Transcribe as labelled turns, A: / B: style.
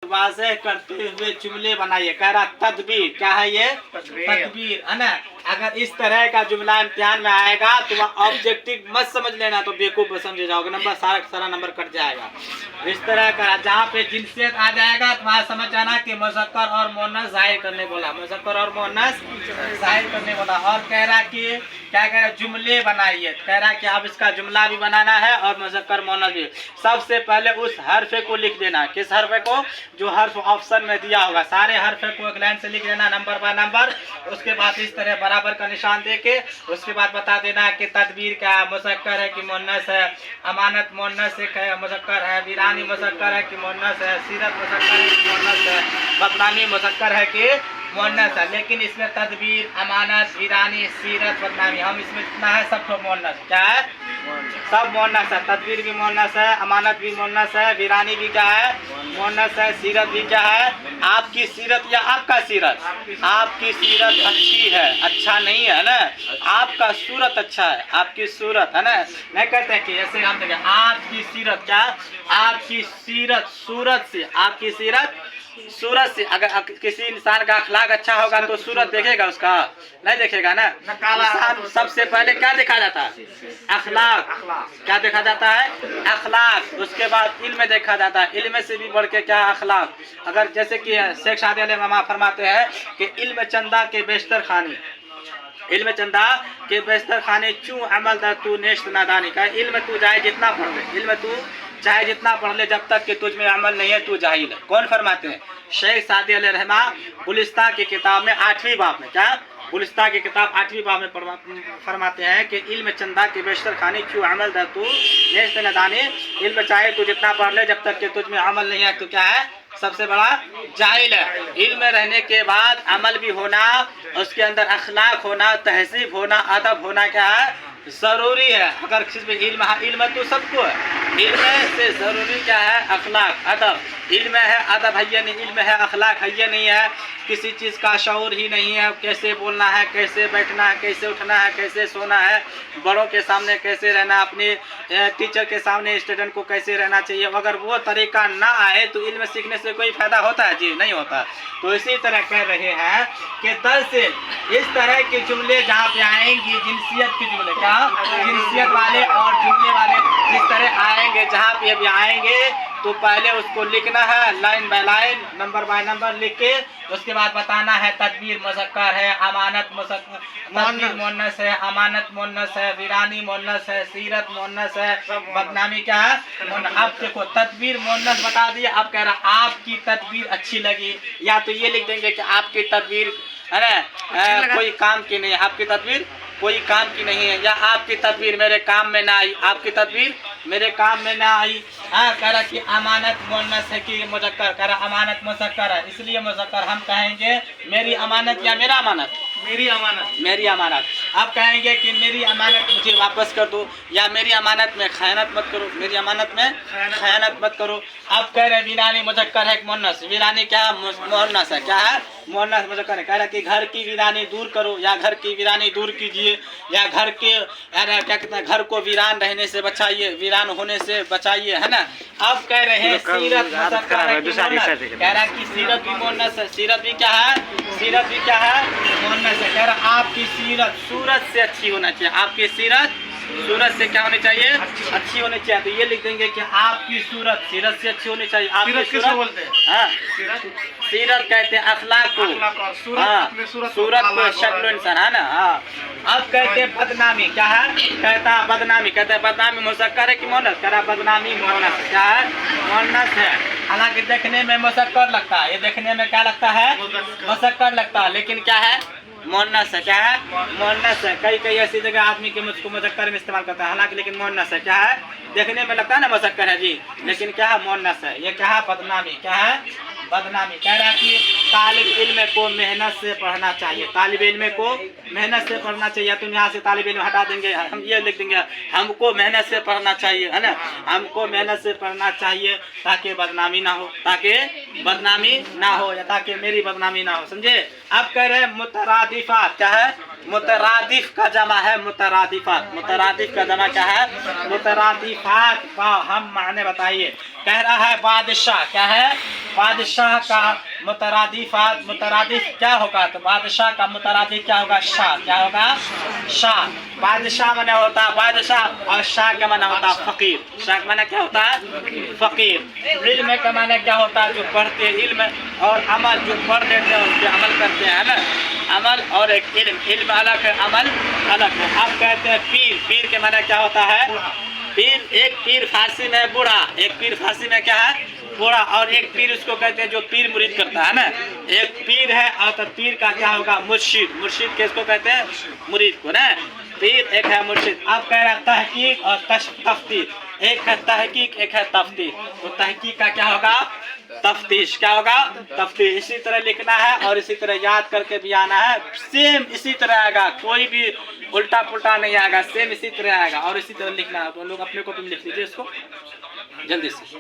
A: वाज़ेह करते हुए जुमले बनाइए। कह रहा तदबीर, क्या है ये? तदबीर, है ना। अगर इस तरह का जुमला इम्तिहान में आएगा तो वह ऑब्जेक्टिव मत समझ लेना, तो बेवकूफ़ समझे जाओगे, नंबर सारा नंबर कट जाएगा। इस तरह का जहाँ पे जिनसियत आ जाएगा तो वहाँ समझ जाना कि मुज़क्कर और मुअन्नस ज़ाहिर करने बोला, मुज़क्कर और मुअन्नस ज़ाहिर करने बोला। और कह रहा कि क्या कह रहा, जुमले बनाइए। कह रहा कि आप इसका जुमला भी बनाना है और मुज़क्कर मुअन्नस भी। सबसे पहले उस हर्फ को लिख देना। किस हर्फ को? जो हर्फ ऑप्शन में दिया होगा, सारे हर्फ को एक लाइन से लिख देना, नंबर बाय नंबर। उसके बाद इस तरह बराबर का निशान देके उसके बाद बता देना कि तदबीर क्या है, मुज़क्कर है कि मुअन्नस है, अमानत मुअन्नस है मुज़क्कर है, वीरानी मुज़क्कर है कि मुअन्नस है, सीरत मुज़क्कर है कि मुअन्नस है, बदनामी मुज़क्कर है कि मुअन्नस है। लेकिन इसमें तदबीर, अमानत, वीरानी, सीरत, बदनामी, हम इसमें जितना है सब तो मुअन्नस। क्या है? सब मुअन्नस है। तदबीर भी मुअन्नस है, अमानत भी मुअन्नस है, वीरानी भी क्या है? मुअन्नस है, सीरत भी क्या है? आपकी सीरत या आपका सीरत? आपकी सीरत अच्छी है, अच्छा नहीं है ना, आपका सूरत अच्छा है, आपकी सूरत, है ना। नहीं कहते हैं कि जैसे हम देखें आपकी सीरत, क्या? आपकी सीरत सूरत से, आपकी सीरत सूरत से। अगर किसी इंसान का अखलाक अच्छा होगा तो सूरत देखेगा उसका? नहीं देखेगा ना। इंसान सबसे पहले क्या देखा जाता है? अखलाक। क्या देखा जाता है? अखलाक। उसके बाद इल्म देखा जाता है, इल्म से भी बढ़ के क्या? अखलाक। अगर जैसे कि शेख शादी अली मामा फरमाते हैं कि इल्म चंदा के बेशतर खानी, इल्म चंदा के बेशतर खाने चूँ अमल दर तू नेश्त नादानी। का इल्म तू चाहे जितना पढ़ ले, इल्म तू चाहे जितना पढ़ ले, जब तक कि तुझ में अमल नहीं है तू जाहिल है। कौन फरमाते हैं? शेख सादी अली रहमा गुलिस्तान की किताब में 8वीं बाब में, क्या? गुलिस्तान की किताब 8वीं बाब में फरमाते हैं कि इल्म चंदा के बेशतर खानी क्यों अमल दर तू नेश्त नादानी। इल्म चाहे तू जितना पढ़ ले, जब तक कि तुझ में अमल नहीं है तो क्या है? सबसे बड़ा जाहिल है। इल्म रहने के बाद अमल भी होना, उसके अंदर अखलाक होना, तहजीब होना, अदब होना क्या है? ज़रूरी है। अगर किसी में इल्म है, इल्म तो सबको है, इल्म से ज़रूरी क्या है? अखलाक, अदब। इल्म है, अदब है ये नहीं, इल्म है, अखलाक है ये नहीं है, किसी चीज़ का शऊर ही नहीं है, कैसे बोलना है, कैसे बैठना है, कैसे उठना है, कैसे सोना है, बड़ों के सामने कैसे रहना, अपने टीचर के सामने स्टूडेंट को कैसे रहना चाहिए। अगर वो तरीका ना आए तो इल्म सीखने से कोई फ़ायदा होता है? जी नहीं होता। तो इसी तरह कह रहे हैं कि दरअसल इस तरह के जुमले जहाँ पे आएंगी, जिनसियत के जुमले, क्या? जिनसियत वाले और जुमले वाले जिस तरह आएंगे, जहाँ पे अभी आएंगे तो पहले उसको लिखना है, line by line, number by number लिख के उसके बाद बताना है तदबीर मुज़क्कर है, अमानत तदबीर मुअन्नस है, अमानत मुअन्नस है, वीरानी मुअन्नस है, सीरत मुअन्नस है, बदनामी क्या है? अब देखो तदबीर मुअन्नस बता दिया। अब कह रहा आपकी तदबीर अच्छी लगी, या तो ये लिख देंगे कि आपकी तदबीर है ना कोई काम की नहीं है, आपकी तदबीर कोई काम की नहीं है, या आपकी तदबीर मेरे काम में ना आई, आपकी तदबीर मेरे काम में ना आई। हाँ, कह रहा कि अमानत मुअन्नस है कि मुज़क्कर? कह रहा अमानत मुज़क्कर है, इसलिए मुज़क्कर। हम कहेंगे मेरी अमानत या मेरा अमानत? मेरी अमानत, मेरी अमानत। अब कहेंगे कि मेरी अमानत मुझे वापस कर दो, या मेरी अमानत में खयानत मत करो, मेरी अमानत में खयानत मत करो। अब कह रहे वीरानी मुज़क्कर है कि मुअन्नस? वीरानी क्या है? मुअन्नस है। क्या है? मुअन्नस मुज़क्कर है। कह रहा कि घर की वीरानी दूर करो, या घर की वीरानी दूर कीजिए, या घर के क्या कहते हैं, घर को वीरान रहने से बचाइए, वीरान होने से बचाइए, है ना। अब कह रहे हैं सीरत मुज़क्कर है कि मुअन्नस? कह रहा कि सीरत भी मुअन्नस है, सीरत भी क्या है? सीरत भी क्या है? मुअन्नस है। कह रहा आपकी सीरत सूरत से अच्छी होना चाहिए, आपकी सीरत सूरत से क्या होनी चाहिए? अच्छी होनी चाहिए। तो ये लिख देंगे कि आपकी सूरत सीरत से अच्छी होनी चाहिए। आपकी सूरत बोलते हैं? हाँ, सीरत कहते हैं अखलाक को, हाँ, सूरत को, शक्ल इंसान, है ना। हाँ, अब कहते हैं बदनामी क्या है? कहता है बदनामी, कहते हैं बदनामी मुज़क्कर है कि मुअन्नस? कह रहा बदनामी मुअन्नस। क्या है? मुअन्नस है। हालांकि देखने में मुज़क्कर लगता है, ये देखने में क्या लगता है? मुज़क्कर लगता है, लेकिन क्या है? मुअन्नस है। क्या है? मुअन्नस है। कई ऐसी जगह आदमी के मुझको मुज़क्कर में इस्तेमाल करता है, हालांकि लेकिन मुअन्नस है। क्या है? देखने में लगता है ना मुज़क्कर है जी, लेकिन क्या है? मुअन्नस है। ये क्या है? बदनामी। क्या है? बदनामी। कह रहा कि तालिब इल्म को मेहनत से पढ़ना चाहिए, तालिब इल्म को मेहनत से पढ़ना चाहिए। तुम यहाँ से तालिब इल्म हटा देंगे, हम ये लिख देंगे हमको मेहनत से पढ़ना चाहिए, है ना, हमको मेहनत से पढ़ना चाहिए ताकि बदनामी ना हो, ताकि बदनामी ना हो, या ताकि मेरी बदनामी ना हो, समझे। अब कह रहे हैं मुतरादिफात। क्या है? मुतरादिफ का जमा है मुतरादिफात। मुतरादिफ का जमा क्या है? मुतरादिफात का हम माने बताइए। कह रहा है बादशाह, क्या है? बादशाह का मुतरादिफ क्या होगा? तो बादशाह का मुतरादिफ क्या होगा? शाह। क्या होगा? शाह। बादशाह माने होता है बादशाह, और शाह का माना होता है फकीर। शाह का माना क्या होता है? फकीर। इल्म का माना क्या होता है? जो पढ़ते हैं। इल्म और अमल, जो पढ़ लेते हैं उसके अमल करते हैं ना। अमल और एक इल्म अलग है, अमल अलग है। आप कहते हैं पीर। पीर के माना क्या होता है? पीर, एक पीर फारसी में बूढ़ा, एक पीर फारसी में क्या है? बूढ़ा। और एक पीर उसको कहते हैं जो पीर मुरीद करता है ना। एक पीर है और तो पीर का क्या होगा? मुर्शिद। मुर्शिद किसको कहते हैं? मुरीद को ना। पीर एक है मुर्शिद। आप कह रहे हैं तहकीक और तफ्तीश। एक है तहकीक, एक है तफ्तीश। तो तहकीक का क्या होगा? तफ्तीश। क्या होगा? तफ्तीश। इसी तरह लिखना है और इसी तरह याद करके भी आना है। सेम इसी तरह आएगा, कोई भी उल्टा पुल्टा नहीं आएगा, सेम इसी तरह आएगा और इसी तरह लिखना है। तो लोग अपने कॉपी में लिख लीजिए इसको जल्दी से।